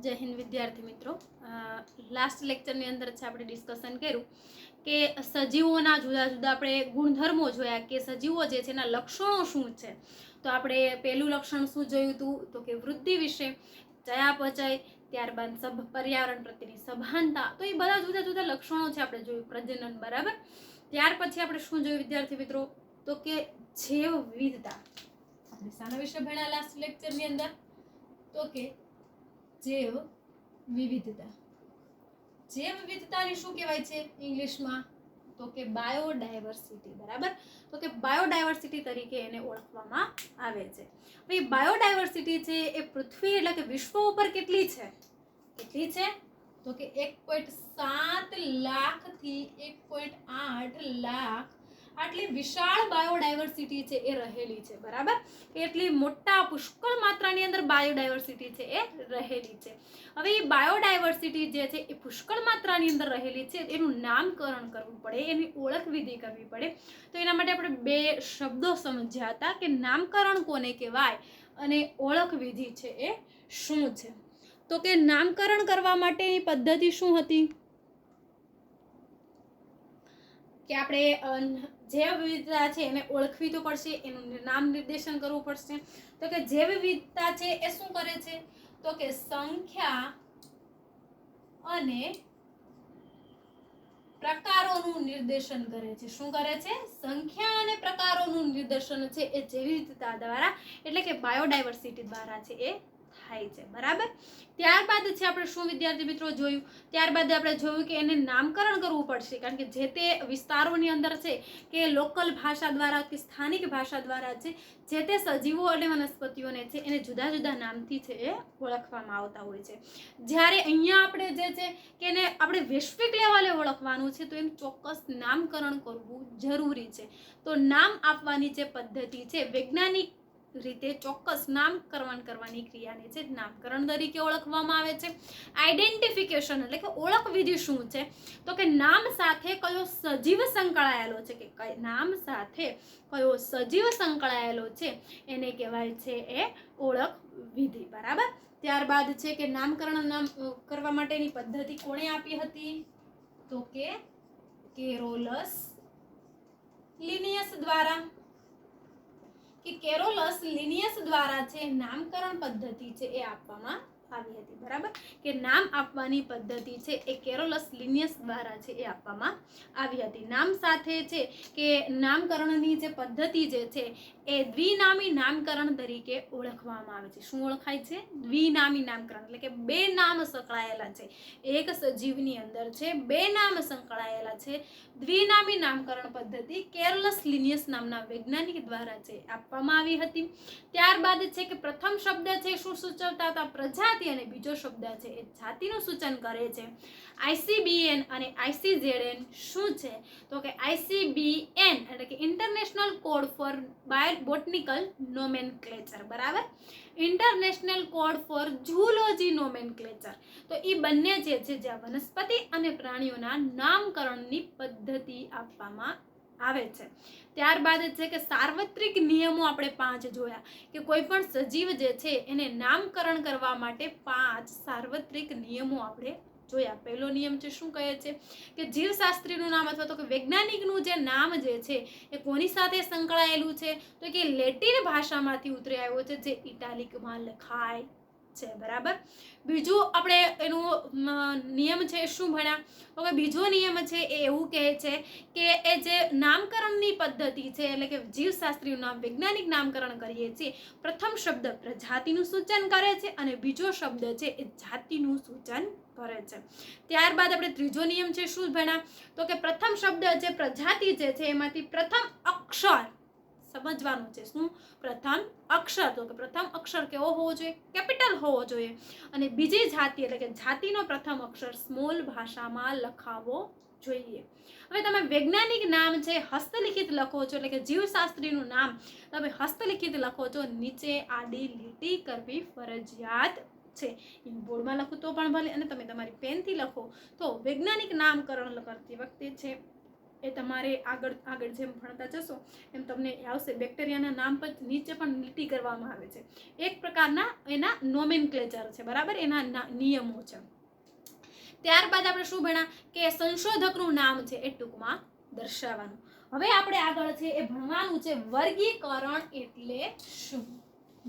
જય હિન્દ વિદ્યાર્થી મિત્રો. લાસ્ટ લેક્ચરની અંદર છે આપણે ડિસ્કશન કર્યું કે સજીવોના જુદા જુદા આપણે ગુણધર્મો જોયા કે સજીવો જે છે એના લક્ષણો શું છે. તો આપણે પહેલું લક્ષણ શું જોયું હતું તો કે વૃદ્ધિ વિશે, ચયાપચય, ત્યારબાદ પર્યાવરણ પ્રત્યેની સભાનતા. તો એ બધા જુદા જુદા લક્ષણો છે આપણે જોયું. પ્રજનન, બરાબર. ત્યાર પછી આપણે શું જોયું વિદ્યાર્થી મિત્રો તો કે જૈવ વિવિધતા. આપણે શાના વિશે ભણ્યા લાસ્ટ લેક્ચરની અંદર તો કે જૈવ વિવિધતા. જૈવ વિવિધતાને શું કહેવાય છે ઇંગ્લિશમાં તો કે બાયોડાયવર્સિટી, બરાબર. તો કે બાયોડાયવર્સિટી તરીકે એને ઓળખવામાં આવે છે. હવે બાયોડાયવર્સિટી છે એ પૃથ્વી એટલે કે વિશ્વ ઉપર કેટલી છે તો કે 1.7 લાખ થી 1.8 લાખ આટલી વિશાળ બાયોડાયવર્સિટી છે એ રહેલી છે, બરાબર. એટલી મોટા પુષ્કળ માત્રાની અંદર બાયોડાયવર્સિટી છે એ રહેલી છે. હવે એ બાયોડાયવર્સિટી જે છે એ પુષ્કળ માત્રાની અંદર રહેલી છે એનું નામકરણ કરવું પડે, એની ઓળખ વિધિ કરવી પડે. તો એના માટે આપણે બે શબ્દો સમજ્યા હતા કે નામકરણ કોને કહેવાય અને ઓળખ વિધિ છે એ શું છે. તો કે નામકરણ કરવા માટેની પદ્ધતિ શું હતી કે આપણે જૈવ વિવિધતા છે એને ઓળખવી તો પડશે, એનું નામ નિર્દેશન કરવું પડશે. તો કે જૈવ વિવિધતા છે એ શું કરે છે તો કે સંખ્યા અને પ્રકારોનું નિર્દેશન કરે છે. શું કરે છે? સંખ્યા અને પ્રકારોનું નિર્દેશન છે એ જૈવ વિવિધતા દ્વારા એટલે કે બાયોડાયવર્સિટી દ્વારા છે એ થાય છે, બરાબર. ત્યારબાદ છે આપણે શું વિદ્યાર્થી મિત્રો જોયું, ત્યારબાદ આપણે જોયું કે એને નામકરણ કરવું પડશે, કારણ કે જે તે વિસ્તારોની અંદર છે કે લોકલ ભાષા દ્વારા કે સ્થાનિક ભાષા દ્વારા છે જે તે સજીવો અને વનસ્પતિઓને છે એને જુદા જુદા નામથી છે એ ઓળખવામાં આવતા હોય છે. જ્યારે અહીંયા આપણે જે છે કે એને આપણે વૈશ્વિક લેવલે ઓળખવાનું છે તો એનું ચોક્કસ નામકરણ કરવું જરૂરી છે. તો નામ આપવાની જે પદ્ધતિ છે વૈજ્ઞાનિક રીતે ચોક્કસ નામકરણ કરવાની ક્રિયાને છે નામકરણ તરીકે ઓળખવામાં આવે છે. આઈડેન્ટિફિકેશન એટલે કે ઓળખ વિધિ શું છે તો કે નામ સાથે કયો સજીવ સંકળાયેલો છે કે નામ સાથે કયો સજીવ સંકળાયેલો છે એને કહેવાય છે એ ઓળખ વિધિ, બરાબર. ત્યારબાદ છે કે નામકરણ કરવા માટેની પદ્ધતિ કોણે આપી હતી તો કે કેરોલસ લિનિયસ દ્વારા. કે કેરોલસ લિનિયસ દ્વારા છે નામકરણ પદ્ધતિ છે એ આપવામાં આવી હતી, બરાબર. કે નામ આપવાની પદ્ધતિ છે એ કેરોલસ લિનિયસ દ્વારા છે એ આપવામાં આવી હતી. નામ સાથે છે કે નામકરણની જે પદ્ધતિ જે છે એ દ્વિનામી નામકરણ તરીકે ઓળખવામાં આવે છે. શું ઓળખાય છે? દ્વિનામી નામકરણ એટલે કે બે નામ સંકળાયેલા છે, એક સજીવની અંદર છે બે નામ સંકળાયેલા છે. દ્વિનામી નામકરણ પદ્ધતિ કેરોલસ લિનિયસ નામના વૈજ્ઞાનિક દ્વારા છે આપવામાં આવી હતી. ત્યારબાદ છે કે પ્રથમ શબ્દ છે શું સૂચવતા હતા? પ્રજાતિ, અને બીજો શબ્દ છે એ જાતિનું સૂચન કરે છે. ICBN અને ICZN શું છે તો કે ICBN એટલે કે international code for botanical nomenclature, બરાબર. International code for zoology nomenclature. તો એ બંને જે છે જ્યાં વનસ્પતિ અને પ્રાણીઓના નામકરણની પદ્ધતિ આપવામાં આવે છે. ત્યારબાદ છે કે સાર્વત્રિક નિયમો આપણે 5 જોયા કે કોઈ પણ સજીવ જે છે એને નામકરણ કરવા માટે 5 સાર્વત્રિક નિયમો આપણે જોયા. પહેલો નિયમ છે શું કહે છે કે જીવશાસ્ત્રીનું નામ અથવા તો કે વૈજ્ઞાનિકનું જે નામ જે છે એ કોની સાથે સંકળાયેલું છે તો કે લેટિન ભાષામાંથી ઉતરી આવ્યો છે જે ઇટાલિકમાં લખાય છે, બરાબર. બીજું આપણે એનો નિયમ છે શું ભણ્યા તો કે બીજો નિયમ છે એ એવું કહે છે કે એ જે નામકરણની પદ્ધતિ છે એટલે કે જીવશાસ્ત્રીનું નામ વૈજ્ઞાનિક નામકરણ કરીએ છીએ, પ્રથમ શબ્દ પ્રજાતિનું સૂચન કરે છે અને બીજો શબ્દ છે એ જાતિનું સૂચન કરે છે. ત્યારબાદ આપણે ત્રીજો નિયમ છે શું ભણ્યા તો કે પ્રથમ શબ્દ જે પ્રજાતિ જે છે એમાંથી પ્રથમ અક્ષર સમજવાનું છે. શું? પ્રથમ અક્ષર. તો કે પ્રથમ અક્ષર કેવો હોવો જોઈએ? કેપિટલ હોવો જોઈએ. અને બીજી જાતિ એટલે કે જાતિનો પ્રથમ અક્ષર સ્મોલ ભાષામાં લખાવો જોઈએ. હવે તમે વૈજ્ઞાનિક નામ છે હસ્તલિખિત લખો છો એટલે કે જીવશાસ્ત્રીનું નામ તમે હસ્તલિખિત લખો છો, નીચે આડી લીટી કરવી ફરજિયાત છે. બોર્ડમાં લખો તો પણ ભલે અને તમે તમારી પેનથી લખો તો વૈજ્ઞાનિક નામકરણ કરતી વખતે છે એ તમારે આગળ આગળ જેમ ભણતા જશો એમ તમને આવશે. બેક્ટેરિયાના નામ પર નીચે પણ લીટી કરવામાં આવે છે. એક પ્રકારના એના નોમેનક્લેચર છે, બરાબર, એના નિયમો છે. ત્યારબાદ આપણે શું ભણ્યા કે સંશોધકનું નામ છે એ ટૂંકમાં દર્શાવવાનું. હવે આપણે આગળ છે એ ભણવાનું છે વર્ગીકરણ એટલે શું,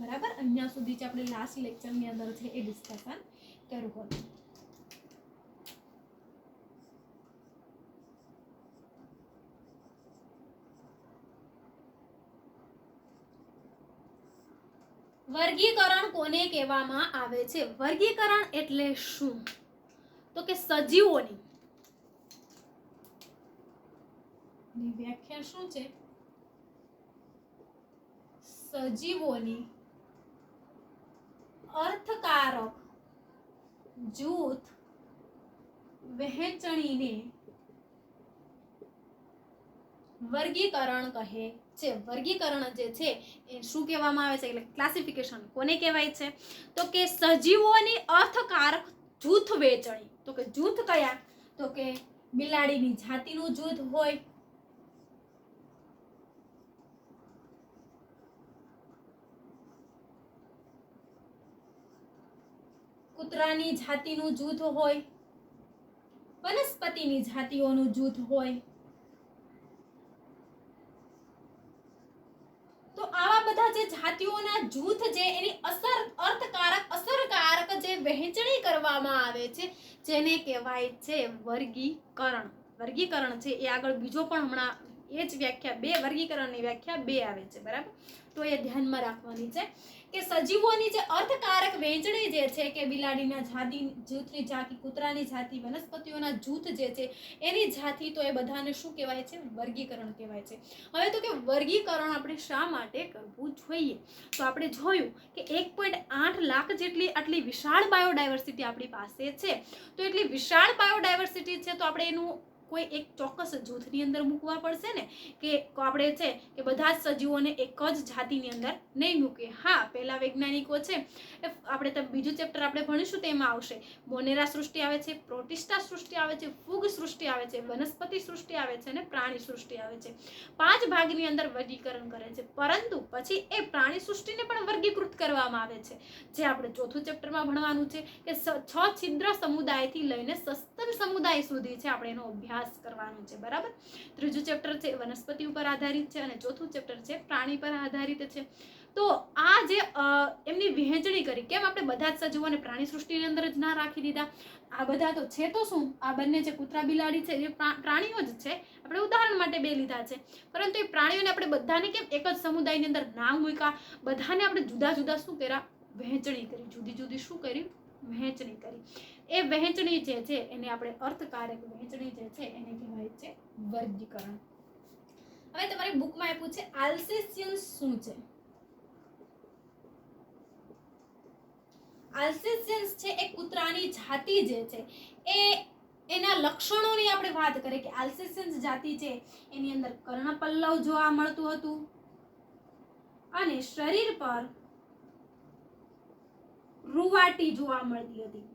બરાબર. અહીંયા સુધી જ આપણે લાસ્ટ લેક્ચરની અંદર છે એ ડિસ્કશન કર્યું હતું. વર્ગીકરણ કોને કહેવામાં આવે છે? વર્ગીકરણ એટલે શું? તો કે સજીવોની વ્યાખ્યા શું છે? સજીવોની અર્થકારક જૂથ વહેંચણીને વર્ગીકરણ કહે છે. વર્ગીકરણ જે છે એ શું કહેવામાં આવે છે, એટલે ક્લાસિફિકેશન કોને કહેવાય છે? તો કે સજીવોની અર્થકારક જૂથ વહેંચણી. તો કે જૂથ કયા? તો કે બિલાડીની જાતિનું જૂથ હોય, કૂતરાની જાતિનું જૂથ હોય, વનસ્પતિની જાતિઓનું જૂથ હોય. તો આવા બધા જે જાતિઓના જૂથ છે એની અસરકારક જે વહેંચણી કરવામાં આવે છે જેને કહેવાય છે વર્ગીકરણ. વર્ગીકરણ છે એ આગળ બીજો પણ હમણાં એ જ વ્યાખ્યા, બે વર્ગીકરણની વ્યાખ્યા બે આવે છે, બરાબર. તો એ ધ્યાનમાં રાખવાની છે કે સજીવોની જે અર્થકારક વહેંચણી જે છે કે બિલાડીના જાતિ જૂથની જાતિ, કૂતરાની જાતિ, વનસ્પતિઓના જૂથ જે છે એની જાતિ, તો એ બધાને શું કહેવાય છે? વર્ગીકરણ કહેવાય છે. હવે તો કે વર્ગીકરણ આપણે શા માટે કરવું જોઈએ? તો આપણે જોયું કે 1.8 લાખ જેટલી આટલી વિશાળ બાયોડાયવર્સિટી આપણી પાસે છે. તો એટલી વિશાળ બાયોડાયવર્સિટી છે તો આપણે એનું કોઈ એક ચોક્કસ જૂથની અંદર મૂકવા પડશે ને, કે આપણે છે કે બધા જ સજીવોને એક જ જાતિની અંદર નહીં મૂકીએ. હા, પહેલા વૈજ્ઞાનિકો છે આપણે તો બીજું ચેપ્ટર આપણે ભણીશું તેમાં આવશે. મોનેરા સૃષ્ટિ આવે છે, પ્રોટિસ્ટા સૃષ્ટિ આવે છે, ફૂગ સૃષ્ટિ આવે છે, વનસ્પતિ સૃષ્ટિ આવે છે અને પ્રાણી સૃષ્ટિ આવે છે. 5 ભાગની અંદર વર્ગીકરણ કરે છે. પરંતુ પછી એ પ્રાણી સૃષ્ટિને પણ વર્ગીકૃત કરવામાં આવે છે, જે આપણે ચોથું ચેપ્ટરમાં ભણવાનું છે કે 6 છિદ્ર સમુદાયથી લઈને સસ્તન સમુદાય સુધી છે આપણે એનો અભ્યાસ કરવાનું છે, બરાબર. ત્રીજું ચેપ્ટર છે વનસ્પતિ ઉપર આધારિત છે અને ચોથું ચેપ્ટર છે પ્રાણી પર આધારિત છે. તો આ જે એમની વહેંચણી કરી, કેમ આપણે બધા જ સજીવોને પ્રાણી સૃષ્ટિની અંદર જ ના રાખી દીધા? આ બધા તો છે તો શું, આ બંને જે કૂતરા બિલાડી છે એ પ્રાણીઓ જ છે, આપણે ઉદાહરણ માટે બે લીધા છે. પરંતુ એ પ્રાણીઓને આપણે બધાને કેમ એક જ સમુદાયની અંદર ના મૂક્યા? બધાને આપણે જુદા જુદા શું કર્યા? વહેંચણી કરી. જુદી જુદી શું કરી? વહેંચણી કરી. એ વહેંચણી જે છે એને આપણે અર્થકારક વહેંચણી જે છે એને કહેવાય છે વર્ગીકરણ. હવે તમારી બુકમાં આપ્યું છે આલ્સેશિયન્સ શું છે? આલ્સેશિયન્સ છે એ કૂતરાની જાતિ જે છે એના લક્ષણોની આપણે વાત કરીએ કે આલ્સેશિયન્સ જાતિ છે એની અંદર કર્ણપલ્લવ જોવા મળતું હતું અને શરીર પર રૂવાટી જોવા મળતી હતી.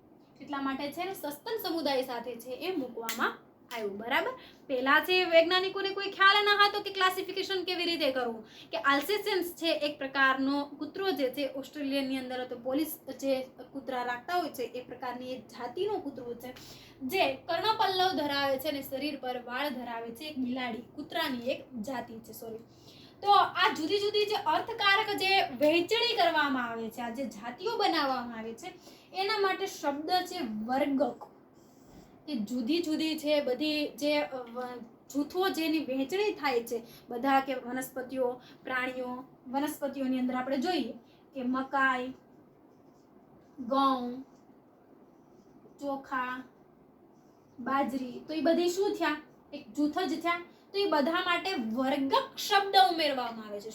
એટલા માટે છે ને સસ્તન સમુદાય સાથે છે એ મૂકવામાં આવ્યું, બરાબર. પહેલા છે વૈજ્ઞાનિકોને કોઈ ખ્યાલ ન હતો કે ક્લાસિફિકેશન કેવી રીતે કરવું, કે આલ્સેશિયન્સ છે એક પ્રકારનો કૂતરો જે છે ઓસ્ટ્રેલિયાની અંદર તો પોલીસ જે કૂતરા રાખતા હોય છે એ પ્રકારની એક જાતિનું કૂતરું છે જે કર્ણપલ્લવ ધરાવે છે અને શરીર પર વાળ ધરાવે છે. એક બિલાડી કૂતરાની એક જાતિ છે, સોરી. તો આ જુદી જુદી જે અર્થકારક જે વહેંચણી કરવામાં આવે છે, આ જે જાતિઓ બનાવવામાં આવે છે એના માટે શબ્દ છે વર્ગક. કે જુદી જુદી છે બધી જે જૂથો જેની વહેંચણી થાય છે, બધા કે વનસ્પતિઓ, પ્રાણીઓ. વનસ્પતિઓની અંદર આપણે જોઈએ કે મકાઈ, ઘઉં, ચોખા, બાજરી, તો એ બધી શું થયા? એક જૂથ જ થયા. તો એ બધા માટે વર્ગક શબ્દ ઉમેરવામાં આવે છે.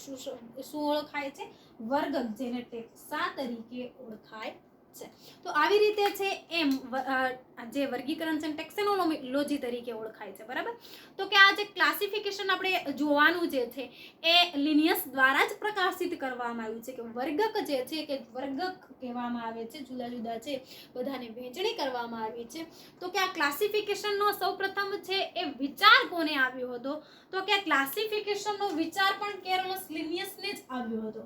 શું ઓળખાય છે? વર્ગક, જેને ટેક્સા તરીકે ઓળખાય છે. તો આવી રીતે છે એમ જે વર્ગીકરણ છે ટેક્સોનોલોજી તરીકે ઓળખાય છે. બરાબર. તો કે આ જે ક્લાસિફિકેશન આપણે જોવાનું જે છે એ લિનિયસ દ્વારા જ પ્રકાશિત કરવામાં આવ્યું છે. કે વર્ગક જે છે કે વર્ગક કહેવામાં આવે છે, જુદા જુદા છે બધાને વહેંચણી કરવામાં આવી છે. તો કે આ ક્લાસિફિકેશનનો સૌપ્રથમ છે એ વિચાર કોને આવ્યો હતો? તો કે ક્લાસિફિકેશનનો વિચાર પણ કેરોલસ લિનિયસને જ આવ્યો હતો.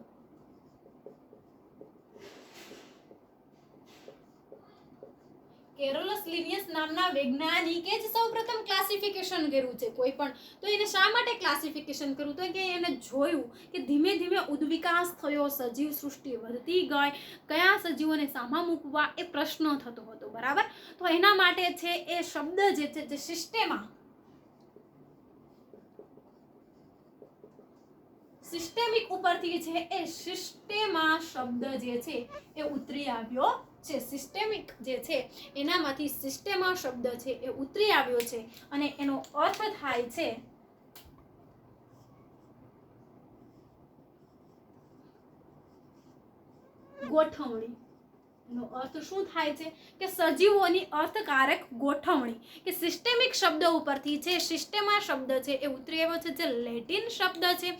કેરોલસ લિનિયસ નામના વૈજ્ઞાનિકે જ સૌપ્રથમ ક્લાસિફિકેશન કર્યું છે કોઈ પણ. તો એને શા માટે ક્લાસિફિકેશન કર્યું? તો કે એને જોયું કે ધીમે ધીમે ઉદ્વિકાસ થયો, સજીવ સૃષ્ટિ વધતી ગઈ, કયા સજીવોને સામા મૂકવા એ પ્રશ્ન થતો હતો. બરાબર. તો એના માટે છે એ શબ્દ જે છે જે સિસ્ટેમિક ઉપરથી છે એ સિસ્ટેમા શબ્દ જે છે એ ઉતરી આવ્યો છે. સિસ્ટેમિક જે છે એનામાંથી સિસ્ટેમા શબ્દ છે એ ઉતરી આવ્યો છે અને એનો અર્થ થાય છે ગોઠવણી. એનો અર્થ શું થાય છે? કે સજીવોની અર્થકારક ગોઠવણી. કે સિસ્ટેમિક શબ્દ ઉપરથી છે સિસ્ટેમા શબ્દ છે એ ઉતરી આવ્યો છે, જે લેટિન શબ્દ છે.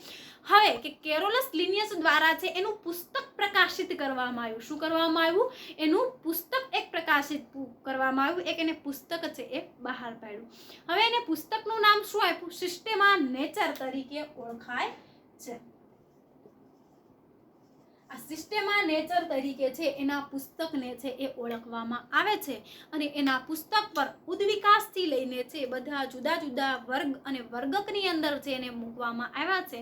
હવે કે કેરોલસ લિનિયસ દ્વારા છે એનું પુસ્તક પ્રકાશિત કરવામાં આવ્યું. શું કરવામાં આવ્યું? એનું પુસ્તક એક પ્રકાશિત કરવામાં આવ્યું. એક એને પુસ્તક છે એ બહાર પાડ્યું. હવે એને પુસ્તકનું નામ શું આપ્યું? સિસ્ટેમા નેચર તરીકે ઓળખાય છે. આ સિસ્ટેમા નેચર તરીકે છે એના પુસ્તકને છે એ ઓળખવામાં આવે છે. અને એના પુસ્તક પર ઉદ્વિકાસથી લઈને છે બધા જુદા જુદા વર્ગ અને વર્ગકની અંદર છે એને મૂકવામાં આવ્યા છે.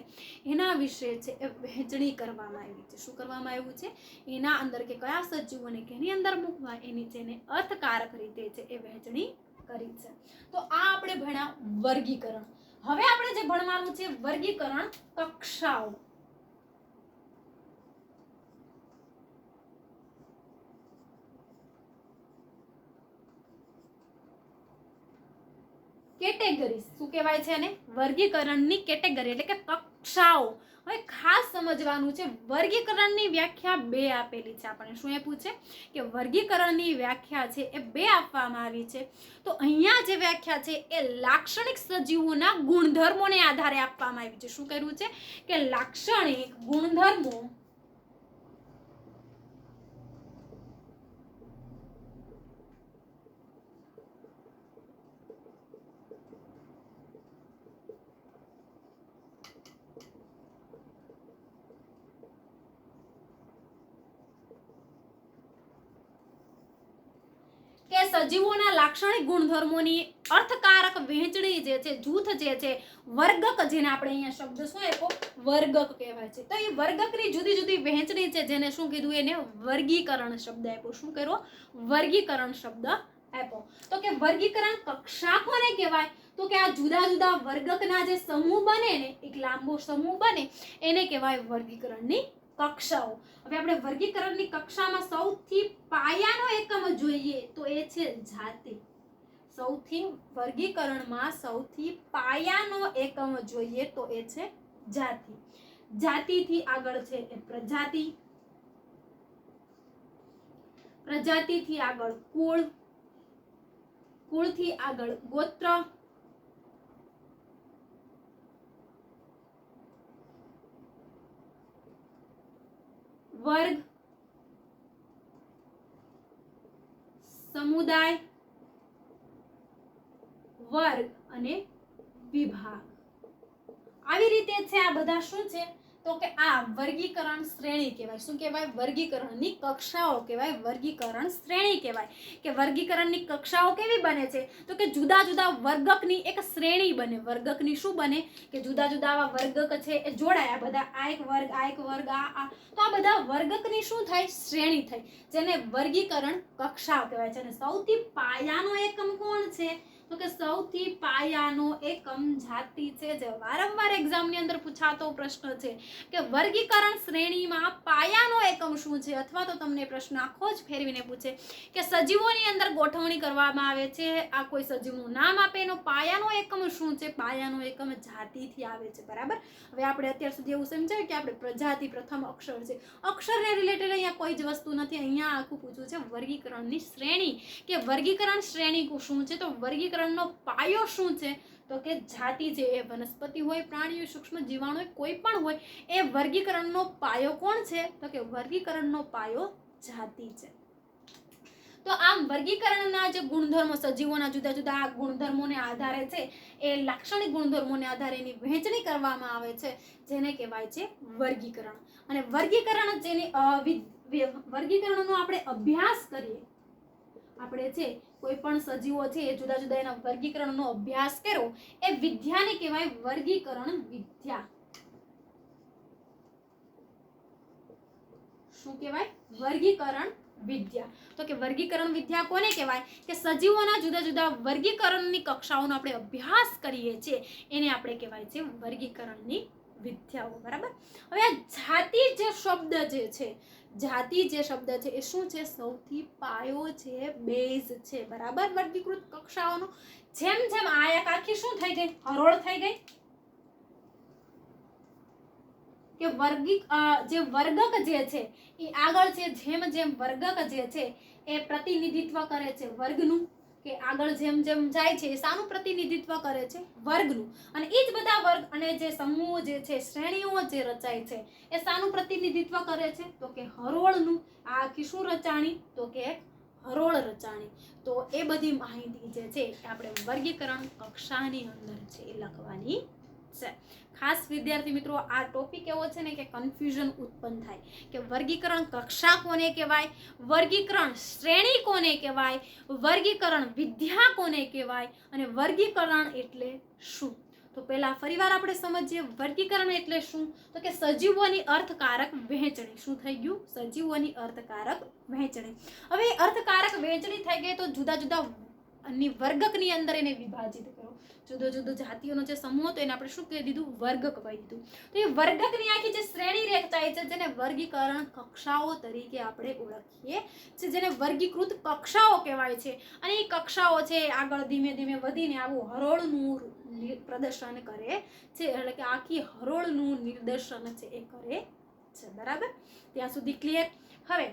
એના વિશે છે એ વહેંચણી કરવામાં આવી છે. શું કરવામાં આવ્યું છે? એના અંદર કે કયા સજીવોને કેની અંદર મૂકવા એની છે એને અર્થકારક રીતે છે એ વહેંચણી કરી છે. તો આ આપણે ભણ્યા વર્ગીકરણ. હવે આપણે જે ભણવાનું છે વર્ગીકરણ કક્ષાઓ. કેટેગરીઝ. શું કહેવાય છે એને? વર્ગીકરણની કેટેગરી એટલે કે કક્ષાઓ. હવે ખાસ સમજવાનું છે વર્ગીકરણની વ્યાખ્યા બે આપેલી છે. આપણે શું આપ્યું છે? કે વર્ગીકરણની વ્યાખ્યા છે એ બે આપવામાં આવી છે. તો અહીંયા જે વ્યાખ્યા છે એ લાક્ષણિક સજીવોના ગુણધર્મોને આધારે આપવામાં આવી છે. શું કર્યું છે? કે લાક્ષણિક ગુણધર્મો કે સજીવોના લાક્ષણિક ગુણધર્મોની અર્થકારક વહેંચણી જે છે, જૂથ જે છે, વર્ગક, જેને આપણે અહીંયા શબ્દ શું આપ્યો? વર્ગક કહેવાય છે. તો એ વર્ગકની જુદી જુદી વહેંચણી છે જેને શું કીધું? એને વર્ગીકરણ શબ્દ આપ્યો. શું કર્યો? વર્ગીકરણ શબ્દ આપ્યો. તો કે વર્ગીકરણ કક્ષા કોને કહેવાય? તો કે આ જુદા જુદા વર્ગકના જે સમૂહ બને ને, એક લાંબો સમૂહ બને, એને કહેવાય વર્ગીકરણની કક્ષાઓ. હવે આપણે વર્ગીકરણની કક્ષામાં સૌથી પાયાનો એકમ જોઈએ તો એ છે જાતિ. સૌથી વર્ગીકરણમાં સૌથી પાયાનો એકમ જોઈએ તો એ છે જાતિ. જાતિથી આગળ છે એ પ્રજાતિ, પ્રજાતિથી આગળ કુળ, કુળથી આગળ ગોત્ર, વર્ગ, સમુદાય, વર્ગ અને વિભાગ. આવી રીતે છે આ બધા શું છે? તો કે આ વર્ગીકરણ શ્રેણી કહેવાય. શું કહેવાય? વર્ગીકરણની કક્ષાઓ કહેવાય, વર્ગીકરણ શ્રેણી કહેવાય. કે વર્ગીકરણની કક્ષાઓ કેવી બને છે? તો કે જુદા જુદા વર્ગકની એક શ્રેણી બને. વર્ગકની શું બને? કે જુદા જુદા આવા વર્ગક છે એ જોડાયા, બધા આ એક વર્ગ, આ એક વર્ગ, આ તો આ બધા વર્ગકની શું થાય? શ્રેણી થઈ, જેને વર્ગીકરણ કક્ષાઓ કહેવાય છે. અને સૌથી પાયાનો એકમ કોણ છે? તો કે સૌથી પાયાનો એકમ જાતિ છે, જે વારંવાર એક્ઝામની અંદર પૂછાતો પ્રશ્ન છે કે વર્ગીકરણ શ્રેણીમાં પાયાનો એકમ શું છે, અથવા તો તમને પ્રશ્ન આખો જ ફેરવીને પૂછે કે સજીવોની અંદર ગોઠવણી કરવામાં આવે છે, આ કોઈ સજીવનું નામ આપે, એનો પાયાનો એકમ શું છે, પાયાનો એકમ જાતિથી આવે છે, બરાબર. હવે આપણે અત્યાર સુધી એવું સમજાયું કે આપણે પ્રજાતિ પ્રથમ અક્ષર છે, અક્ષરને રિલેટેડ અહીંયા કોઈ જ વસ્તુ નથી, અહીંયા આખું પૂછ્યું છે વર્ગીકરણની શ્રેણી, કે વર્ગીકરણ શ્રેણી શું છે, તો વર્ગીકરણનો પાયો શું છે, તો કે જાતિ છે, એ વનસ્પતિ હોય, પ્રાણીઓ, સૂક્ષ્મ જીવાણુ કોઈ પણ હોય, એ વર્ગીકરણનો પાયો કોણ છે, તો કે વર્ગીકરણનો પાયો જાતિ છે. તો આમ વર્ગીકરણના જે ગુણધર્મો, સજીવોના જુદા જુદા ગુણધર્મોને આધારે છે, એ લાક્ષણિક ગુણધર્મોને આધારે એની વહેંચણી કરવામાં આવે છે, જેને કહેવાય છે વર્ગીકરણ. અને વર્ગીકરણ જેની વર્ગીકરણનો આપણે અભ્યાસ કરીએ, આપણે છે કોઈ પણ સજીવો છે એ જુદા જુદા એના વર્ગીકરણનો અભ્યાસ કર્યો, એ વિદ્યાને કહેવાય વર્ગીકરણ વિદ્યા. શું કહેવાય? વર્ગીકરણ વિદ્યા. તો કે વર્ગીકરણ વિદ્યા કોને કહેવાય? કે સજીવોના જુદા જુદા વર્ગીકરણની કક્ષાઓનો આપણે અભ્યાસ કરીએ છીએ, એને આપણે કહેવાય છે વર્ગીકરણની વિદ્યાઓ, બરાબર. હવે આ જાતિ જે શબ્દ જે છે, જાતિ જે શબ્દ છે એ શું છે? સૌથી પાયો છે, બેઝ છે, બરાબર. વર્ગીકૃત કક્ષાઓનો જેમ જેમ આયક આખી શું થઈ ગઈ? હરોળ થઈ ગઈ. કે જે વર્ગક જે છે એ આગળ છે, જેમ જેમ વર્ગક જે છે એ પ્રતિનિધિત્વ કરે છે વર્ગનું, કે આગળ જેમ જેમ જાય છે એ શાનું પ્રતિનિધિત્વ કરે છે? વર્ગનું. અને એ જ બધા વર્ગ અને જે સમૂહ જે છે, શ્રેણીઓ જે રચાય છે, એ શાનું પ્રતિનિધિત્વ કરે છે? તો કે હરોળનું. આ આખી શું રચાણી? તો કે હરોળ રચાણી. તો એ બધી માહિતી જે છે આપણે વર્ગીકરણ કક્ષાની અંદર છે એ લખવાની છે. ખાસ વિદ્યાર્થી મિત્રો, આ ટોપિક એવો છે ને કે કન્ફ્યુઝન ઉત્પન્ન થાય કે વર્ગીકરણ કક્ષા કોને કહેવાય, વર્ગીકરણ શ્રેણી કોને કહેવાય, વર્ગીકરણ વિદ્યા કોને કહેવાય, અને વર્ગીકરણ એટલે શું. તો પહેલા ફરીવાર આપણે સમજીએ વર્ગીકરણ એટલે શું. તો કે સજીવોની અર્થકારક વહેંચણી. શું થઈ ગયું? સજીવોની અર્થકારક વહેંચણી. હવે અર્થકારક વહેંચણી થઈ ગઈ તો જુદા જુદા વર્ગકની અંદર એને વિભાજિત કરો. જુદો જુદો જાતિઓનો જે સમૂહ હતો એને આપણે શું કહી દીધું? વર્ગ કહી દીધું. તો એ વર્ગકની આખી જે શ્રેણી રચાય છે, જેને વર્ગીકરણ કક્ષાઓ તરીકે આપણે ઓળખીએ છીએ, જેને વર્ગીકૃત કક્ષાઓ કહેવાય છે. અને એ કક્ષાઓ છે આગળ ધીમે ધીમે વધીને આવું હરોળનું પ્રદર્શન કરે છે, એટલે કે આખી હરોળનું નિદર્શન છે એ કરે છે, બરાબર. ત્યાં સુધી ક્લિયર? હવે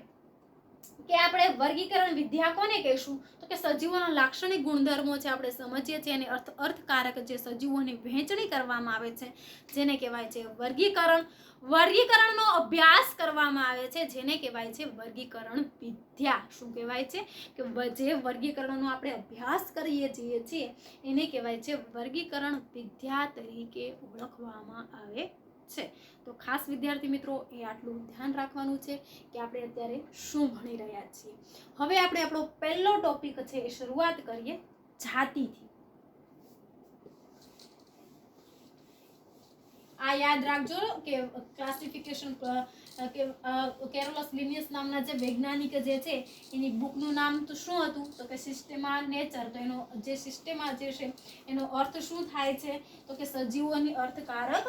કે આપણે વર્ગીકરણ વિદ્યા કોને કહીશું? તો કે સજીવોના લાક્ષણિક ગુણધર્મો છે આપણે સમજીએ છીએ, અને અર્થકારક જે સજીવોની વહેંચણી કરવામાં આવે છે, જેને કહેવાય છે વર્ગીકરણ. વર્ગીકરણનો અભ્યાસ કરવામાં આવે છે, જેને કહેવાય છે વર્ગીકરણ વિદ્યા. શું કહેવાય છે? કે જે વર્ગીકરણનો આપણે અભ્યાસ કરીએ છીએ એને કહેવાય છે વર્ગીકરણ વિદ્યા તરીકે ઓળખવામાં આવે છે. તો ખાસ વિદ્યાર્થી મિત્રો, એ આટલું ધ્યાન રાખવાનું છે કે આપણે અત્યારે શું ભણી રહ્યા છીએ. હવે આપણે આપણો પહેલો ટોપિક છે એ શરૂઆત કરીએ જાતિથી. આ યાદ રાખજો કે ક્લાસિફિકેશન કેરોલસ લિનિયસ નામના જે વૈજ્ઞાનિક જે છે એની બુકનું નામ તો શું હતું? તો કે સિસ્ટેમા નેચર. તો એનો જે સિસ્ટેમા જે છે એનો અર્થ શું થાય છે? તો કે સજીવોની અર્થકારક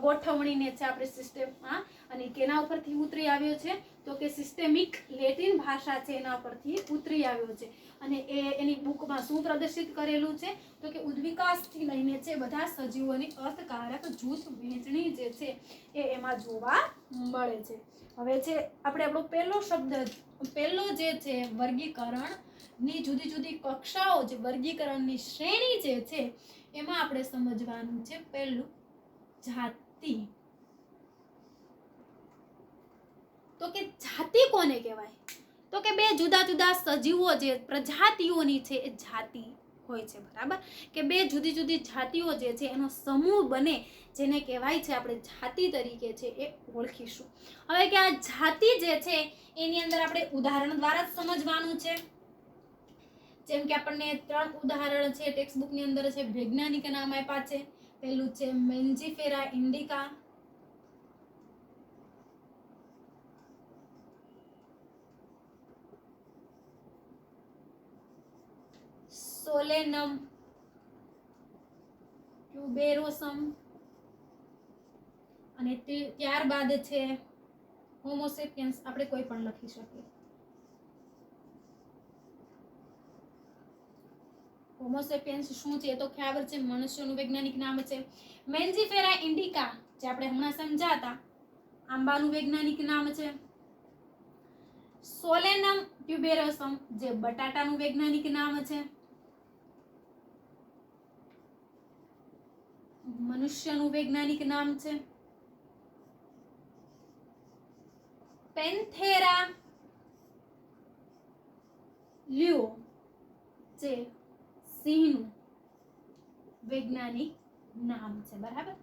ગોઠવણીને છે આપણે સિસ્ટેમમાં. અને કેના ઉપરથી ઉતરી આવ્યો છે? તો કે સિસ્ટેમિક લેટિન ભાષા છે એના ઉપરથી ઉતરી આવ્યો છે. અને એની બુકમાં શું પ્રદર્શિત કરેલું છે? તો કે ઉદ્વિકાસથી લઈને છે બધા સજીવોની અર્થકારક જૂથ વહેંચણી જે છે એ એમાં જોવા મળે છે. હવે છે આપણે આપણો પહેલો જે છે વર્ગીકરણની જુદી જુદી કક્ષાઓ, જે વર્ગીકરણની શ્રેણી જે છે એમાં આપણે સમજવાનું છે પહેલું જાતિ. તો કે જાતિ કોને કહેવાય? તો કે બે જુદા જુદા સજીવો જે પ્રજાતિઓની છે એ જાતિ હોય છે, બરાબર. કે બે જુદી જુદી જાતિઓ જે છે એનો સમૂહ બને, જેને કહેવાય છે આપણે જાતિ તરીકે છે એ ઓળખીશું. હવે કે આ જાતિ જે છે એની અંદર આપણે ઉદાહરણ દ્વારા જ સમજવાનું છે. જેમ કે આપણને 3 ઉદાહરણ છે ટેક્સ્ટ બુકની અંદર છે, વૈજ્ઞાનિક નામ આપ્યા છે. પહેલું છે મેન્જીફેરા ઇન્ડિકા, સોલેનમ ટ્યુબેરોસમ અને ત્યારબાદ છે હોમોસેપિયન્સ. આપણે કોઈ પણ લખી શકીએ. હોમોસેપિયન્સ શું છે તો ખબર છે, મનુષ્યનું વૈજ્ઞાનિક નામ છે. મેન્જીફેરા ઇન્ડિકા જે આપણે હમણાં સમજાતા, આંબાનું વૈજ્ઞાનિક નામ છે. સોલેનમ ટ્યુબેરોસમ જે બટાટાનું વૈજ્ઞાનિક નામ છે. મનુષ્યનું વૈજ્ઞાનિક નામ છે. પેન્થેરા લ્યુઓ જે સિંહનું વૈજ્ઞાનિક નામ છે. બરાબર.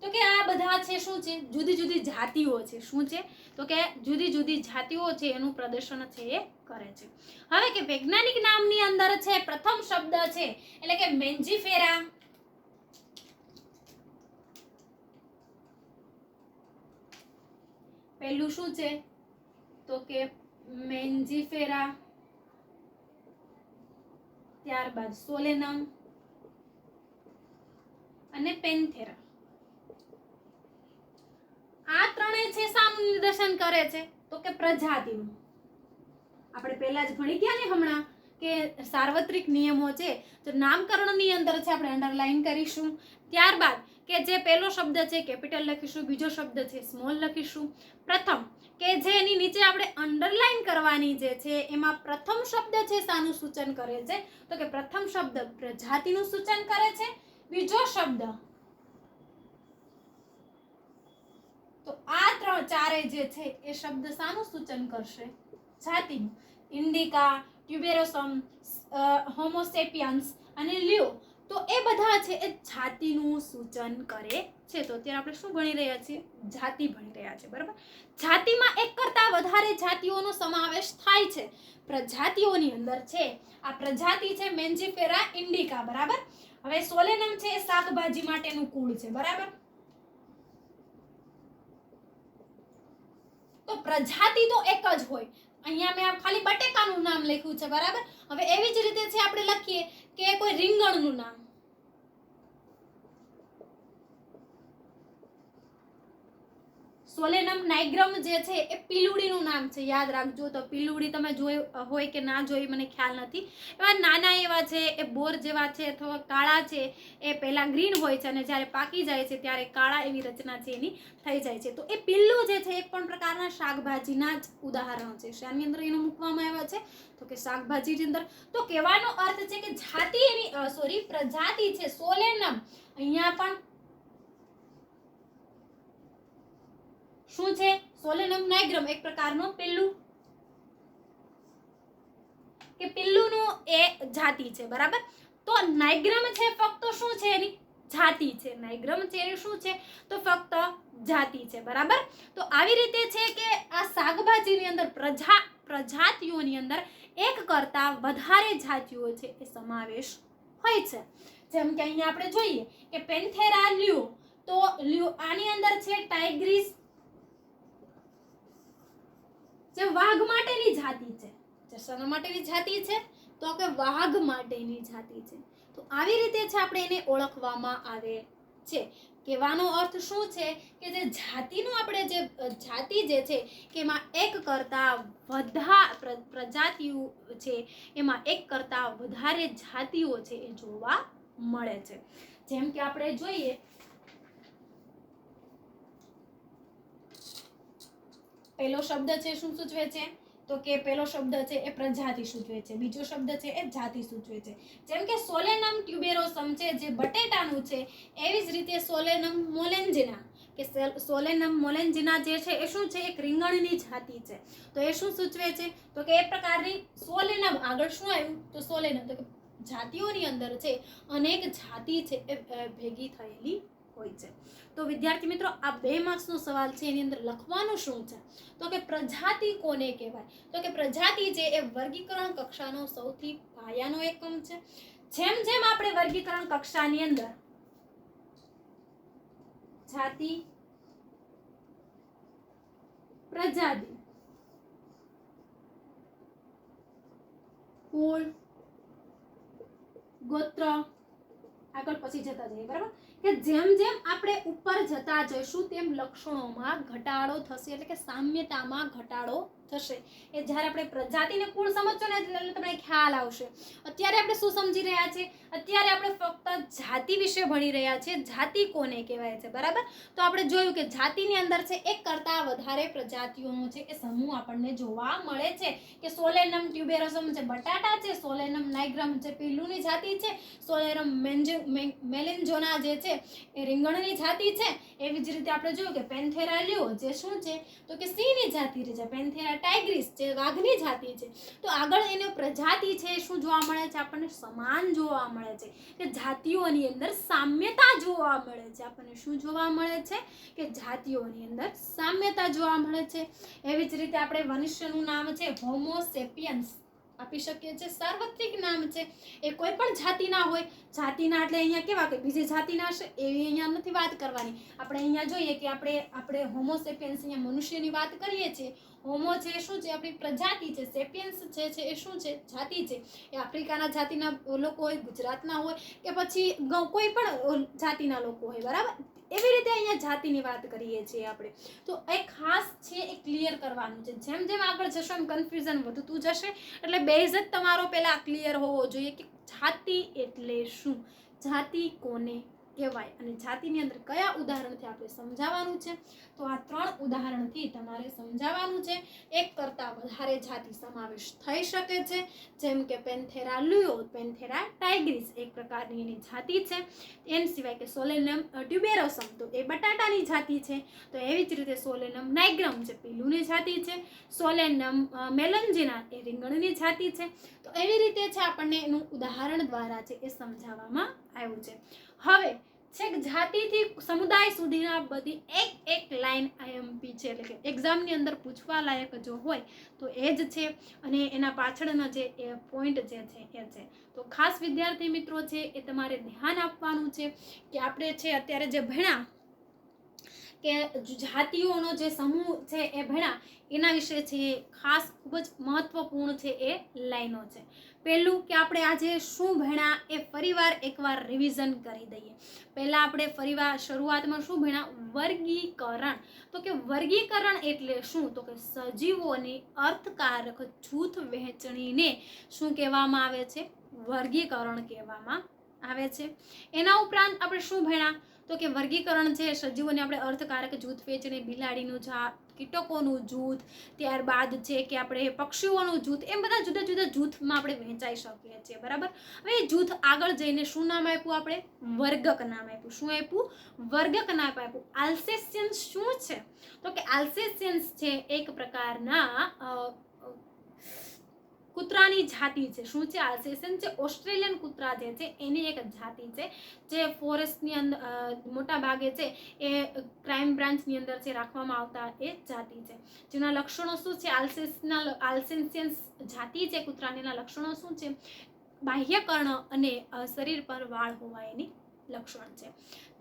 તો કે આ બધા છે શું છે, જુદી જુદી જાતિઓ છે. શું છે તો કે જુદી જુદી જાતિઓ છે એનું પ્રદર્શન છે એ કરે છે. હવે કે વૈજ્ઞાનિક નામની અંદર છે પ્રથમ શબ્દ છે એટલે કે મેન્જીફેરા. પહેલું શું છે તો કે મેન્જીફેરા, ત્યારબાદ સોલેનમ અને પેન્થેરા. આ ત્રણેય છે શાનું નિર્દેશન કરે છે તો કે પ્રજાતિનું. આપણે પહેલા જ ભણી ગયા ને હમણાં કે સાર્વત્રિક નિયમો છે, તો નામકરણની અંદર છે આપણે અંડરલાઈન કરીશું. ત્યારબાદ કે જે પહેલો શબ્દ છે કેપિટલ લખીશું, બીજો શબ્દ છે સ્મોલ લખીશું. પ્રથમ કે જે એની નીચે આપણે અંડરલાઈન કરવાની જે છે એમાં પ્રથમ શબ્દ છે શાનું સૂચન કરે છે તો કે પ્રથમ શબ્દ પ્રજાતિનું સૂચન કરે છે. બીજો શબ્દ તો આ ચારે જે છે એ શબ્દ શાનું સૂચન કરશે? જાતિનું. ઇન્ડિકા, ટ્યુબેરોસમ, હોમોસેપિયન્સ અને લ્યો, તો એ બધા છે એ જાતિનું સૂચન કરે છે. તો અત્યારે આપણે શું ભણી રહ્યા છીએ? જાતિ ભણી રહ્યા છીએ. બરાબર. જાતિમાં એક કરતા વધારે જાતિઓનો સમાવેશ થાય છે. પ્રજાતિઓની અંદર છે આ પ્રજાતિ છે મેન્જીફેરા ઇન્ડિકા. બરાબર. હવે સોલેનમ છે એ શાકભાજી માટેનું કુળ છે. બરાબર. તો પ્રજાતિ તો એક જ હોય. અહીંયા મેં ખાલી બટેકાનું નામ લખ્યું છે. બરાબર. હવે એવી જ રીતે છે આપણે લખીએ કે કોઈ રીંગણનું નામ, સોલેનમ નાઇગ્રમ જે છે એ પીલુડીનું નામ છે. યાદ રાખજો. તો પીલુડી તમે જોઈ હોય કે ના જોઈ મને ખ્યાલ નથી. એવા નાના એવા છે એ બોર જેવા છે અથવા કાળા છે એ પહેલા ગ્રીન હોય છે અને જ્યારે પાકી જાય છે ત્યારે કાળા એવી રચના છે એની થઈ જાય છે. તો એ પીલું જે છે એક પણ પ્રકારના શાકભાજીના જ ઉદાહરણ છે. શાની અંદર એનું મૂકવામાં આવ્યા છે તો કે શાકભાજીની અંદર. તો કહેવાનો અર્થ છે કે જાતિ એની પ્રજાતિ છે સોલેનમ. અહીંયા પણ શું છે? સોલેનમ નાઇગ્રમ એક પ્રકારનો પિલ્લું કે પિલ્લુનું એ જાતિ છે. બરાબર. તો નાઇગ્રમ છે ફક્ત શું છે એની જાતિ છે. નાઇગ્રમ છે એની શું છે તો ફક્ત જાતિ છે. બરાબર. તો આવી રીતે છે કે આ શાકભાજીની અંદર પ્રજાતિઓની અંદર એક કરતા વધારે જાતિઓ છે એ સમાવેશ હોય છે. જેમ કે અહીંયા આપણે જોઈએ કે પેન્થેરા લ્યુ, તો લ્યુ આની અંદર છે ટાઇગ્રીસ જે વાઘ માટેની જાતિ છે. જે શેના માટેની જાતિ છે તો કે વાઘ માટેની જાતિ છે. તો આવી રીતે છે આપણે એને ઓળખવામાં આવે છે. કહેવાનો અર્થ શું છે કે જે જાતિનું આપણે જે જાતિ જે છે કે એમાં એક કરતા વધારે પ્રજાતિઓ છે, એમાં એક કરતા વધારે જાતિઓ છે એ જોવા મળે છે. જેમ કે આપણે જોઈએ પહેલો શબ્દ છે શું સૂચવે છે તો કે પહેલો શબ્દ છે એ પ્રજાતિ સૂચવે છે. બીજો શબ્દ છે એ જાતિ સૂચવે છે. જેમ કે સોલેનમ ટ્યુબેરોસમ છે જે બટેટાનું છે, એવી જ રીતે સોલેનમ મોલેન્જીના કે સોલેનમ મોલેન્જીના જે છે એ શું છે? એક રીંગણની જાતિ છે. તો એ શું સૂચવે છે તો કે એ પ્રકારની સોલેનમ આગળ શું આવ્યું તો સોલેનમ, તો કે જાતિઓની અંદર છે અનેક જાતિ છે એ ભેગી થયેલી હોય છે. તો વિદ્યાર્થી મિત્રો આ 2 માર્ક્સનો સવાલ છે એની અંદર લખવાનું શું છે તો કે પ્રજાતિ કોને કહેવાય? તો કે પ્રજાતિ છે એ વર્ગીકરણ કક્ષાનો સૌથી પાયાનો એકમ છે. જેમ જેમ આપણે વર્ગીકરણ કક્ષાની અંદર જાતિ, પ્રજાતિ, કુળ, ગોત્ર, આગળ પછી જતા જઈએ, બરાબર, કે જેમ જેમ આપણે ઉપર જતા જઈશું તેમ લક્ષણોમાં ઘટાડો થશે, એટલે કે સામ્યતામાં ઘટાડો થશે. એ જ્યારે આપણે પ્રજાતિને કુળ સમજશો ને એટલે તમને ખ્યાલ આવશે. અત્યારે આપણે શું સમજી રહ્યા છે? અત્યારે આપણે ફક્ત જાતિ વિશે ભણી રહ્યા છીએ. જાતિ કોને કહેવાય છે, બરાબર. તો આપણે જોયું કે જાતિની અંદર છે એક કરતાં વધારે પ્રજાતિઓનો છે એ સમૂહ આપણને જોવા મળે છે, કે સોલેનમ ટ્યુબેરોસમ છે બટાટા છે, સોલેનમ નાઇગ્રમ છે પીલુંની જાતિ છે, સોલેનમ મેલિન્જોના જે છે એ રીંગણની જાતિ છે. એવી જ રીતે આપણે જોયું કે પેન્થેરા લ્યો જે શું છે તો કે સિંહની જાતિ છે, પેન્થેરા ટાઇગ્રિસ જે વાઘની જાતિ છે. તો આગળ એની પ્રજાતિ છે શું જોવા મળે છે? આપણને સમાન જોવા મળે છે, કે જાતિઓની અંદર સામ્યતા જોવા મળે છે. આપણને શું જોવા મળે છે? કે જાતિઓની અંદર સામ્યતા જોવા મળે છે. એવી જ રીતે આપણે મનુષ્યનું નામ છે હોમો સેપિયન્સ આપી શકીએ છીએ. સાર્વત્રિક નામ છે, એ કોઈ પણ જાતિના હોય. જાતિના એટલે અહીંયા કેવા કે બીજી જાતિના હશે એવી અહીંયા નથી વાત કરવાની. આપણે અહીંયા જોઈએ કે આપણે હોમો સેપિયન્સ અહીંયા મનુષ્યની વાત કરીએ છીએ. હોમો છે શું છે? આપણી પ્રજાતિ છે. સેપિયન્સ છે એ શું છે? જાતિ છે. એ આફ્રિકાના જાતિના લોકો હોય, ગુજરાતના હોય, કે પછી કોઈ પણ જાતિના લોકો હોય, બરાબર. એવી રીતે અહીંયા જાતિની વાત કરીએ છીએ આપણે. તો એ ખાસ છે એ ક્લિયર કરવાનું છે. જેમ જેમ આગળ જશો એમ કન્ફ્યુઝન વધતું જશે. એટલે બેઝ જ તમારો પહેલા ક્લિયર હોવો જોઈએ કે જાતિ એટલે શું, જાતિ કોને કહેવાય અને જાતિની અંદર કયા ઉદાહરણથી આપણે સમજાવવાનું છે. તો આ 3 ઉદાહરણથી તમારે સમજાવવાનું છે. એક કરતાં વધારે જાતિ સમાવેશ થઈ શકે છે, જેમ કે પેન્થેરા લ્યુઓ, પેન્થેરા ટાઇગ્રિસ એક પ્રકારની એની જાતિ છે. એમ સિવાય કે સોલેનમ ટ્યુબેરોસમ તો એ બટાટાની જાતિ છે. તો એવી જ રીતે સોલેનમ નાઇગ્રમ જે પીલુંની જાતિ છે, સોલેનમ મેલન્જીના એ રીંગણની જાતિ છે. તો એવી રીતે છે આપણને એનું ઉદાહરણ દ્વારા છે એ સમજાવવામાં આવ્યું છે. હવે છેક જાતિથી સમુદાય સુધીના બધી એક લાઈન આઈએમપી છે, એટલે કે એક્ઝામની અંદર પૂછવા લાયક જો હોય તો એ જ છે. અને એના પાછળનો જે એ પોઈન્ટ જે છે એ છે. તો ખાસ વિદ્યાર્થી મિત્રો છે એ તમારે ધ્યાન આપવાનું છે કે આપણે છે અત્યારે જે ભણ્યા કે જાતિઓનો જે સમૂહ છે એ ભણ્યા એના વિશે છે ખાસ ખૂબ જ મહત્વપૂર્ણ છે એ લાઈનો છે. પહેલું કે આપણે આજે શું ભણ્યા એ ફરીવાર એકવાર રિવિઝન કરી દઈએ. પહેલાં આપણે ફરીવાર શરૂઆતમાં શું ભણ્યા? વર્ગીકરણ. તો કે વર્ગીકરણ એટલે શું? તો કે સજીવોની અર્થકારક જૂથ વહેંચણીને શું કહેવામાં આવે છે? વર્ગીકરણ કહેવામાં આવે છે. એના ઉપરાંત આપણે શું ભણ્યા? તો કે વર્ગીકરણ છે સજીવોને આપણે અર્થકારક જૂથ વહેંચણી, બિલાડીનું જાત, કીટકોનું જૂથ, ત્યારબાદ છે કે આપણે પક્ષીઓનું જૂથ, એમ બધા જુદા જુદા જૂથમાં આપણે વહેંચાઈ શકીએ છીએ, બરાબર. હવે એ જૂથ આગળ જઈને શું નામ આપ્યું? આપણે વર્ગક નામ આપ્યું. શું આપ્યું? વર્ગક નામ આપ્યું. આલ્સેશિયન્સ શું છે? તો કે આલ્સેશિયન્સ છે એક પ્રકારના કૂતરાની જાતિ છે. શું છે? આલ્સેશિયન છે ઓસ્ટ્રેલિયન કૂતરા જે છે એની એક જાતિ છે, જે ફોરેસ્ટની અંદર મોટા ભાગે છે એ ક્રાઇમ બ્રાન્ચની અંદર છે રાખવામાં આવતા એ જાતિ છે. જેના લક્ષણો શું છે? આલ્સેશિયન જાતિ છે કૂતરાનીના લક્ષણો શું છે? બાહ્ય કર્ણ અને શરીર પર વાળ હોવા એની લક્ષણ છે.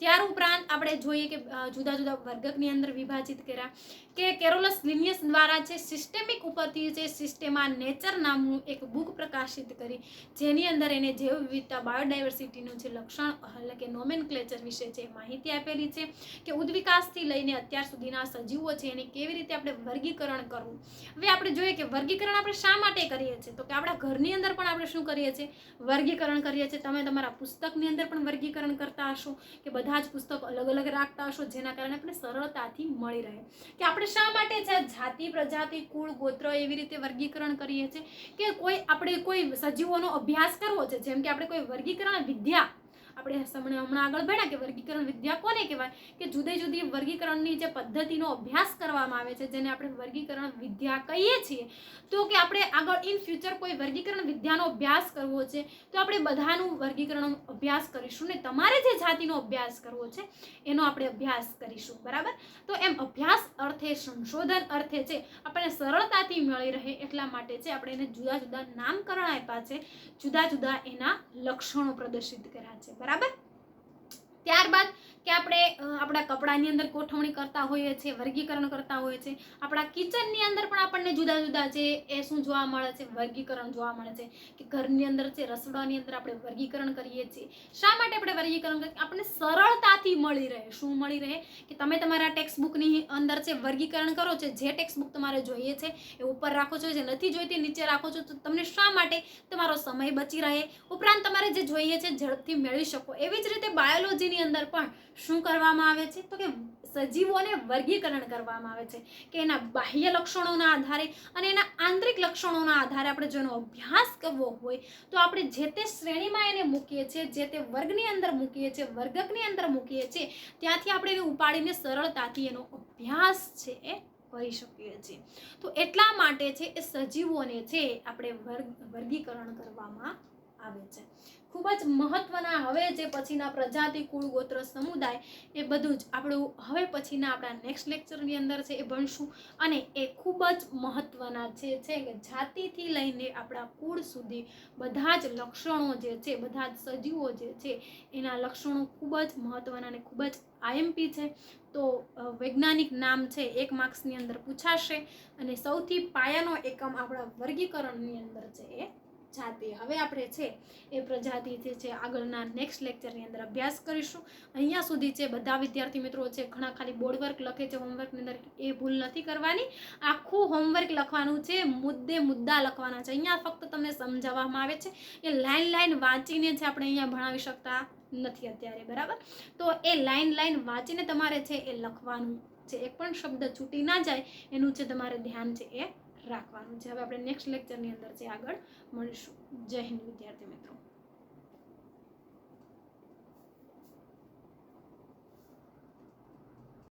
ત્યાર ઉપરાંત આપણે જોઈએ કે જુદા જુદા વર્ગકની અંદર વિભાજિત કર્યા કે કેરોલસ લિનિયસ દ્વારા છે સિસ્ટેમિક ઉપરથી છે સિસ્ટેમા નેચર નામનું એક બુક પ્રકાશિત કરી, જેની અંદર એને જૈવ વિવિધતા બાયોડાયવર્સિટીનું જે લક્ષણ એટલે કે નોમેનક્લેચર વિશે છે માહિતી આપેલી છે, કે ઉદ્વિકાસથી લઈને અત્યાર સુધીના સજીવો છે એને કેવી રીતે આપણે વર્ગીકરણ કરવું. હવે આપણે જોઈએ કે વર્ગીકરણ આપણે શા માટે કરીએ છીએ? તો કે આપણા ઘરની અંદર પણ આપણે શું કરીએ છીએ? વર્ગીકરણ કરીએ છીએ. તમે તમારા પુસ્તકની અંદર પણ વર્ગીકરણ કરતા હશો, કે બધા જ પુસ્તકો અલગ અલગ રાખતા હશો, જેના કારણે આપણે સરળતાથી મળી રહે. કે આપણે શા માટે છે જાતિ, પ્રજાતિ, કુળ, ગોત્ર એવી રીતે વર્ગીકરણ કરીએ છીએ? કે આપણે કોઈ સજીવોનો અભ્યાસ કરવો છે, જેમ કે આપણે કોઈ વર્ગીકરણ વિદ્યા આપણે હમણાં આગળ ભણ્યા કે વર્ગીકરણ વિદ્યા કોને કહેવાય? કે જુદી જુદી વર્ગીકરણની જે પદ્ધતિનો અભ્યાસ કરવામાં આવે છે જેને આપણે વર્ગીકરણ વિદ્યા કહીએ છીએ. તો કે આપણે આગળ ઇન ફ્યુચર કોઈ વર્ગીકરણ વિદ્યાનો અભ્યાસ કરવો છે તો આપણે બધાનું વર્ગીકરણ અભ્યાસ કરીશું ને તમારે જે જાતિનો અભ્યાસ કરવો છે એનો આપણે અભ્યાસ કરીશું, બરાબર. તો એમ અભ્યાસ અર્થે, સંશોધન અર્થે છે આપણને સરળતાથી મળી રહે એટલા માટે છે આપણે એને જુદા જુદા નામકરણ આપ્યા છે, જુદા જુદા એના લક્ષણો પ્રદર્શિત કર્યા છે, બરાબર. ત્યારબાદ કે આપણે આપણા કપડાની અંદર ગોઠવણી કરતા હોઈએ છીએ, વર્ગીકરણ કરતા હોઈએ છીએ. આપણા કિચનની અંદર પણ આપણને જુદા જુદા છે એ શું જોવા મળે છે, વર્ગીકરણ જોવા મળે છે. કે ઘરની અંદર છે, રસોડાની અંદર આપણે વર્ગીકરણ કરીએ છીએ. શા માટે આપણે વર્ગીકરણ કરીએ? આપણને સરળતાથી મળી રહે. શું મળી રહે? કે તમે તમારા ટેક્સ્ટ બુકની અંદર છે વર્ગીકરણ કરો છો, જે ટેક્સ્ટ બુક તમારે જોઈએ છે એ ઉપર રાખો છો, જે નથી જોઈતી નીચે રાખો છો. તો તમને શા માટે? તમારો સમય બચી રહે, ઉપરાંત તમારે જે જોઈએ છે ઝડપથી મેળવી શકો. એવી જ રીતે બાયોલોજીની અંદર પણ શું કરવામાં આવે છે? તો કે સજીવોને વર્ગીકરણ કરવામાં આવે છે કે એના બાહ્ય લક્ષણોના આધારે અને એના આંતરિક લક્ષણોના આધારે આપણે જેનો અભ્યાસ કરવો હોય તો આપણે જે તે શ્રેણીમાં એને મૂકીએ છીએ, જે તે વર્ગની અંદર મૂકીએ છીએ, વર્ગકની અંદર મૂકીએ છીએ, ત્યાંથી આપણે એને ઉપાડીને સરળતાથી એનો અભ્યાસ છે એ કરી શકીએ છીએ. તો એટલા માટે છે એ સજીવોને છે આપણે વર્ગીકરણ કરવામાં આવે છે. ખૂબ જ મહત્વના હવે જે પછીના પ્રજાતિ, કુળ, ગોત્ર, સમુદાય એ બધું જ આપણું હવે પછીના આપણા નેક્સ્ટ લેક્ચરની અંદર છે એ ભણશું. અને એ ખૂબ જ મહત્વના છે કે જાતિથી લઈને આપણા કુળ સુધી બધા જ લક્ષણો જે છે, બધા જ સજીવો જે છે એના લક્ષણો ખૂબ જ મહત્વના અને ખૂબ જ આઈએમપી છે. તો વૈજ્ઞાનિક નામ છે 1 માર્ક્સની અંદર પૂછાશે અને સૌથી પાયાનો એકમ આપણા વર્ગીકરણની અંદર છે એ જાતિ. હવે આપણે છે એ પ્રજાતિ છે આગળના નેક્સ્ટ લેક્ચરની અંદર અભ્યાસ કરીશું. અહીંયા સુધી છે બધા વિદ્યાર્થી મિત્રો છે ઘણા ખાલી બોર્ડ વર્ક લખે છે હોમવર્કની અંદર, એ ભૂલ નથી કરવાની. આખું હોમવર્ક લખવાનું છે, મુદ્દા લખવાના છે. અહીંયા ફક્ત તમને સમજાવવામાં આવે છે, એ લાઈન વાંચીને છે આપણે અહીંયા ભણાવી શકતા નથી અત્યારે, બરાબર? તો એ લાઈન વાંચીને તમારે છે એ લખવાનું છે. એક પણ શબ્દ છૂટી ના જાય એનું છે તમારે ધ્યાન છે એ રાખવાનું છે. હવે આપણે નેક્સ્ટ લેક્ચરની અંદર છે આગળ મળીશું. જય હિન્દ વિદ્યાર્થી મિત્રો.